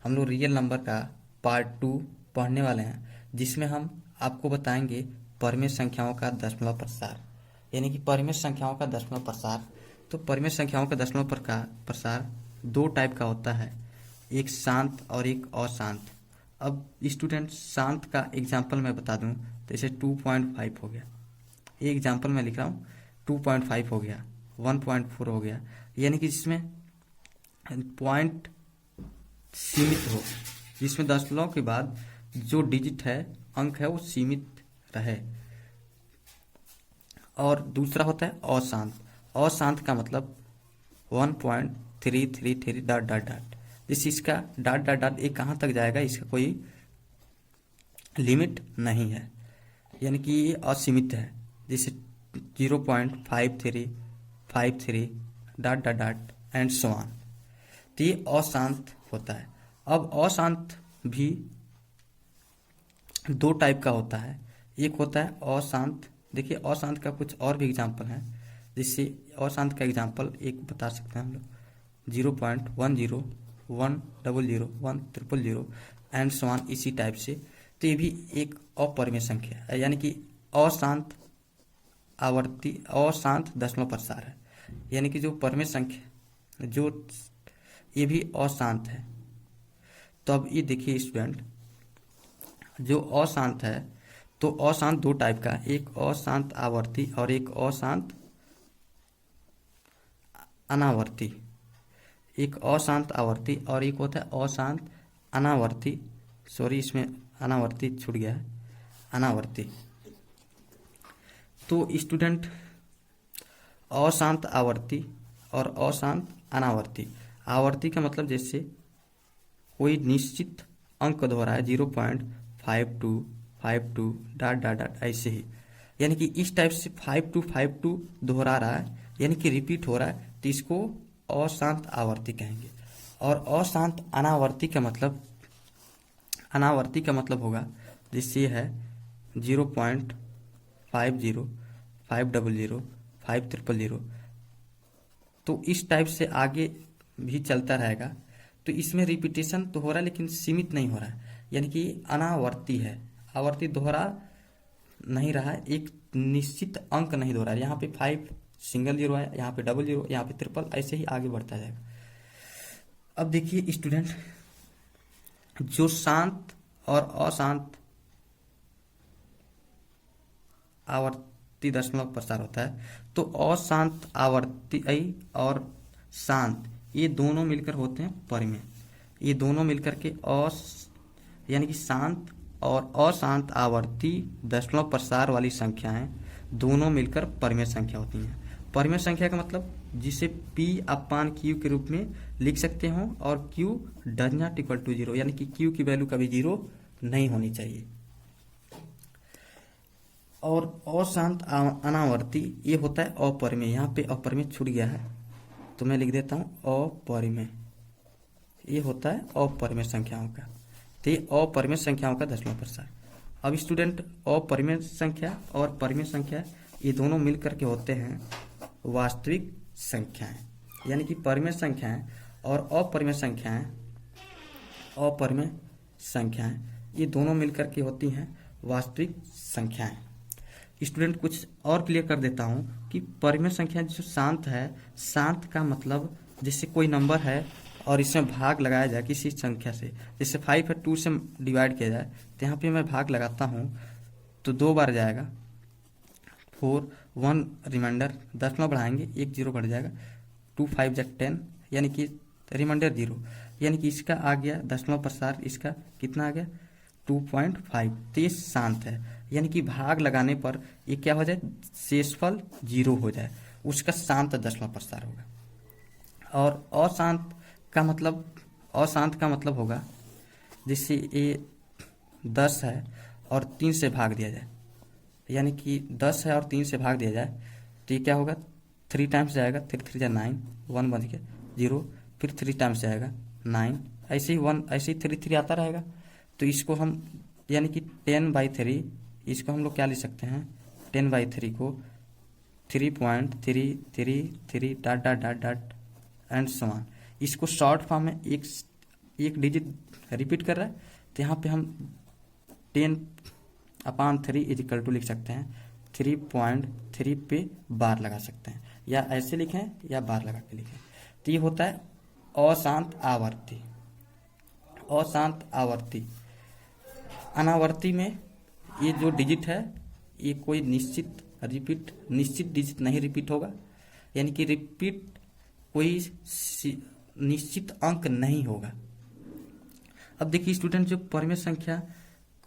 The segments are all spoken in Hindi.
हम लोग रियल नंबर का पार्ट 2 पढ़ने वाले हैं, जिसमें हम आपको बताएंगे परिमेय संख्याओं का दशमलव प्रसार, यानी कि परिमेय संख्याओं का दशमलव प्रसार। तो परिमेय संख्याओं का दशमलव प्रसार दो टाइप का होता है, एक शांत और एक अशांत। अब स्टूडेंट, शांत का एग्जाम्पल मैं बता दूं, जैसे 2.5 हो गया, ये एग्जाम्पल मैं लिख रहा हूँ। 2.5 हो गया, 1.4 हो गया, यानी कि जिसमें पॉइंट सीमित हो, जिसमें दशमलव के बाद जो डिजिट है, अंक है, वो सीमित रहे। और दूसरा होता है अशांत। अशांत का मतलब 1.333 डॉट डॉट डॉट, जिस इसका डॉट डॉट डॉट ये कहाँ तक जाएगा, इसका कोई लिमिट नहीं है, यानी कि ये असीमित है। जैसे 0.5353 dot dot dot and so on. तो ये अशांत होता है। अब अशांत भी दो टाइप का होता है। एक होता है अशांत, देखिए अशांत का कुछ और भी एग्जाम्पल है, जिससे अशांत का एग्जाम्पल एक बता सकते हैं हम लोग। 0.10 100 100 एंड सो ऑन, इसी टाइप से। तो ये भी एक अपरिमेय संख्या है, यानी कि अशांत आवर्ती, अशांत दशमलव प्रसार है, यानी कि जो परिमेय संख्या जो ये भी अशांत है। तो अब ये देखिए स्टूडेंट, जो अशांत है, तो अशांत दो टाइप का, एक अशांत आवर्ती और एक अशांत अनावर्ती। एक अशांत आवर्ती और एक होता है अशांत अनावर्ती। सॉरी, इसमें अनावर्ती छूट गया है, अनावर्ती। तो स्टूडेंट, अशांत आवर्ती और अशांत अनावर्ती। आवर्ती का मतलब जैसे कोई निश्चित अंक दोहरा है, 0.5252 डॉट डॉट डॉट, ऐसे ही, यानी कि इस टाइप से 5252 दोहरा रहा है, यानी कि रिपीट हो रहा है, तो इसको अशांत आवर्ती कहेंगे। और अशांत अनावर्ती का मतलब, अनावर्ती का मतलब होगा जिससे है 0.50 500 500, तो इस टाइप से आगे भी चलता रहेगा। तो इसमें रिपीटेशन तो हो रहा है, लेकिन सीमित नहीं हो रहा है, यानी कि अनावर्ती है, आवर्ती दोहरा नहीं रहा है, एक निश्चित अंक नहीं दोहरा है। यहाँ पे 5 सिंगल जीरो है, यहाँ पे डबल जीरो, यहाँ पे ट्रिपल, ऐसे ही आगे बढ़ता जाएगा। अब देखिए स्टूडेंट, जो शांत और अशांत आवर्ती दशमलव प्रसार होता है, तो अशांत आवर्ती और शांत, ये दोनों मिलकर होते हैं परिमेय। ये दोनों मिलकर के यानी कि शांत और अशांत आवर्ती दशमलव प्रसार वाली संख्याएं दोनों मिलकर परिमेय संख्या होती हैं। परिमेय संख्या का मतलब जिसे P/Q के रूप में लिख सकते हो, और Q does not equal to 0, यानी कि Q की वैल्यू कभी 0 नहीं होनी चाहिए। और अशांत अनावर्ती ये होता है अपरिमेय। यहाँ पे अपरिमेय छूट गया है, तो मैं लिख देता हूँ अपरिमेय। ये होता है अपरिमेय संख्याओं का। तो ये अपरिमेय संख्याओं का दशमलव प्रसार। अब स्टूडेंट, अपरिमेय संख्या और परिमेय संख्या ये दोनों मिलकर के होते हैं वास्तविक संख्याएं, यानी कि परिमेय संख्याएं और अपरिमेय संख्याएं ये दोनों मिलकर के होती हैं वास्तविक संख्याएं। स्टूडेंट, कुछ और क्लियर कर देता हूं कि परिमेय संख्या जो शांत है, शांत का मतलब जैसे कोई नंबर है और इसमें भाग लगाया जाए किसी संख्या से, जैसे 5 है, 2 से डिवाइड किया जाए, तो यहाँ पे मैं भाग लगाता हूँ तो 2 बार जाएगा, 4 1 रिमाइंडर, दशमलव बढ़ाएंगे, 1 0 बढ़ जाएगा, 2 5 10, यानी कि रिमाइंडर 0, यानी कि इसका आ गया दशमलव प्रसार, इसका कितना आ गया 2.5। तो ये शांत है, यानी कि भाग लगाने पर ये क्या हो जाए, शेषफल 0 हो जाए, उसका शांत दशमलव प्रसार होगा। और अशांत का मतलब होगा जैसे ये 10 है और 3 से भाग दिया जाए, यानी कि 10 है और 3 से भाग दिया जाए, तो ये क्या होगा, 3 टाइम्स जाएगा, 3 3 9, 1 बन गया 0, फिर 3 टाइम्स जाएगा 9, ऐसे ही 1, ऐसे ही 3 3 आता रहेगा। तो इसको हम, यानी कि 10/3, इसको हम लोग क्या लिख सकते हैं, 10/3 को 3.333 dot dot dot dot and so on. इसको शॉर्ट फॉर्म में एक डिजिट रिपीट कर रहा है, तो यहाँ पे हम 10/3 इज इक्वल टू लिख सकते हैं 3.3 पे बार लगा सकते हैं, या ऐसे लिखें या बार लगा के लिखें। तो ये होता है अशांत आवर्ती। अशांत आवर्ती। अनावर्ती में ये जो डिजिट है ये कोई निश्चित डिजिट नहीं रिपीट होगा, यानी कि रिपीट कोई निश्चित अंक नहीं होगा। अब देखिए स्टूडेंट, जो परमेय संख्या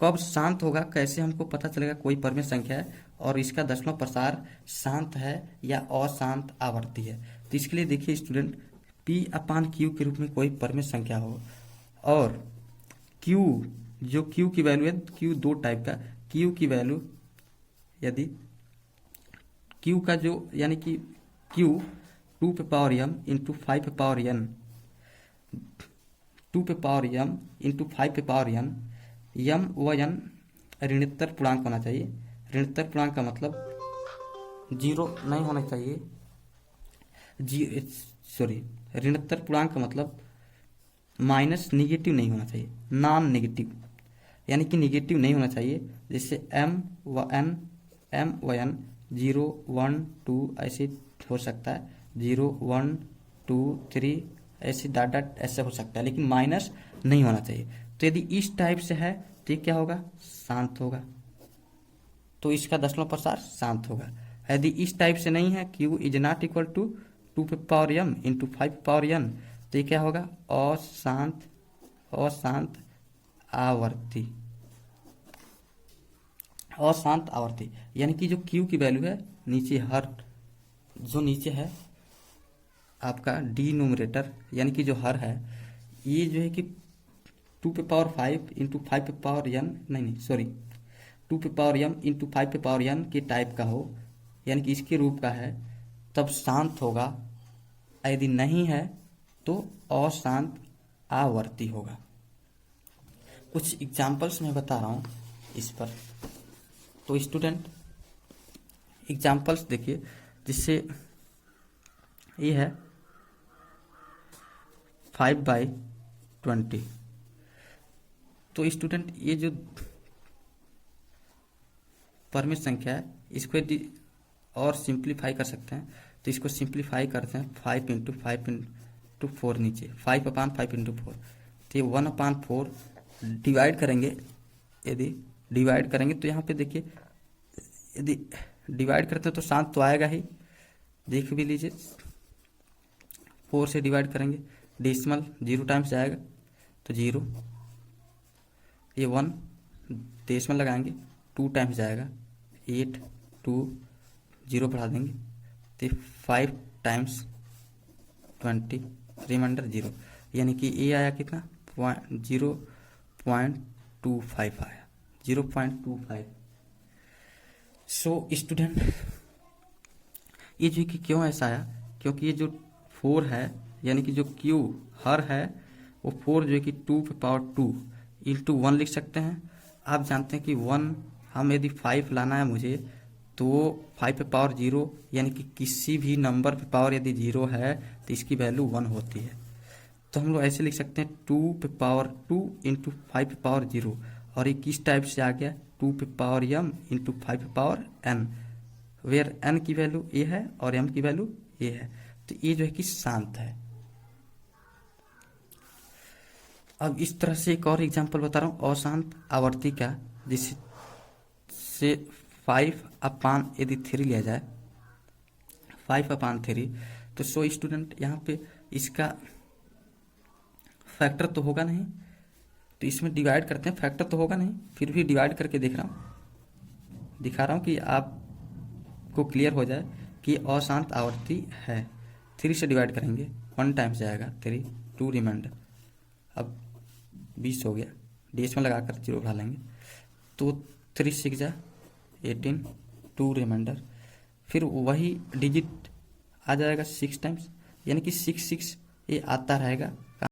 कब शांत होगा, कैसे हमको पता चलेगा कोई परमेय संख्या है और इसका दशमलव प्रसार शांत है या अशांत आवर्ती है। तो इसके लिए देखिए स्टूडेंट, P/Q के रूप में कोई परमेय संख्या हो और Q, जो Q की वैल्यू है, Q दो टाइप का, Q की वैल्यू यदि Q का जो यानी कि Q 2m into 5n 2m into 5n, m व n ऋणोत्तर पूर्णांक होना चाहिए। ऋणोत्तर पूर्णांक का मतलब जीरो नहीं होना चाहिए, ऋणोत्तर पूर्णांक का मतलब माइनस निगेटिव नहीं होना चाहिए, नॉन नेगेटिव, यानी कि निगेटिव नहीं होना चाहिए। जैसे m व n 0 1 2 ऐसे हो सकता है, 0 1 2 3 ऐसे डॉट ऐसे हो सकता है, लेकिन माइनस नहीं होना चाहिए। तो यदि इस टाइप से है तो ये क्या होगा, शांत होगा, तो इसका दशमलव प्रसार शांत होगा। यदि इस टाइप से नहीं है, Q is not equal to 2m into 5n, तो ये क्या होगा, अशांत आवर्ती। अशांत आवर्ती यानी कि जो Q की वैल्यू है नीचे, हर जो नीचे है आपका डिनोमिनेटर, यानी कि जो हर है, ये जो है कि 2m इंटू 5m के टाइप का हो, यानी कि इसके रूप का है, तब शांत होगा। यदि नहीं है तो अशांत आवर्ती होगा। कुछ एग्जाम्पल्स मैं बता रहा हूँ इस पर। तो स्टूडेंट एग्जाम्पल्स देखिए, जिससे ये है 5/20। तो स्टूडेंट ये जो परमेय संख्या है इसको यदि और सिंप्लीफाई कर सकते हैं, तो इसको सिंप्लीफाई करते हैं 5 इंटू 4 नीचे 5/5 इंटू 4, तो ये 1/4 डिवाइड करेंगे। यदि डिवाइड करेंगे तो यहाँ पे देखिए, यदि डिवाइड करते हैं तो शांत तो आएगा ही, देख भी लीजिए। 4 से डिवाइड करेंगे, डेसिमल 0 टाइम्स जाएगा तो 0, ये 1 डेसिमल लगाएंगे 2 टाइम्स जाएगा 8, 2 0 बढ़ा देंगे तो 5 टाइम्स 20 रिमाइंडर 0, यानी कि ये आया कितना 0.25 आया, 0.25। सो स्टूडेंट ये जो कि क्यों ऐसा आया, क्योंकि ये जो 4 है, यानी कि जो Q हर है वो 4 जो है कि 2 इंटू 1 लिख सकते हैं। आप जानते हैं कि 1 हम यदि 5 लाना है मुझे, तो 5/0 यानी कि किसी भी नंबर पे पावर यदि 0 है तो इसकी वैल्यू 1 होती है। तो हम लोग ऐसे लिख सकते हैं 2 इंटू 5/0, और ये किस टाइप से आ गया 2m into 5n, where n की वैल्यू ये है और m की वैल्यू ये है, तो ये जो है कि शांत है। अब इस तरह से एक और एग्जांपल बता रहा हूँ अशांत आवर्ती का, जिससे 5/3 यदि 3 लिया जाए 5/3, तो सो स्टूडेंट यहाँ पे इसका फैक्टर तो होगा नहीं, तो इसमें डिवाइड करते हैं, फैक्टर तो होगा नहीं, फिर भी डिवाइड करके दिखा रहा हूँ कि आपको क्लियर हो जाए कि अशांत आवर्ती है। 3 से डिवाइड करेंगे 1 टाइम्स जाएगा 3, 2 रिमाइंडर, अब 20 हो गया, डेसिमल लगाकर 0 बढ़ा लेंगे तो 3 6 जा 18, 2 रिमाइंडर, फिर वही डिजिट आ जाएगा 6 टाइम्स, यानी कि 6 6 ये आता रहेगा।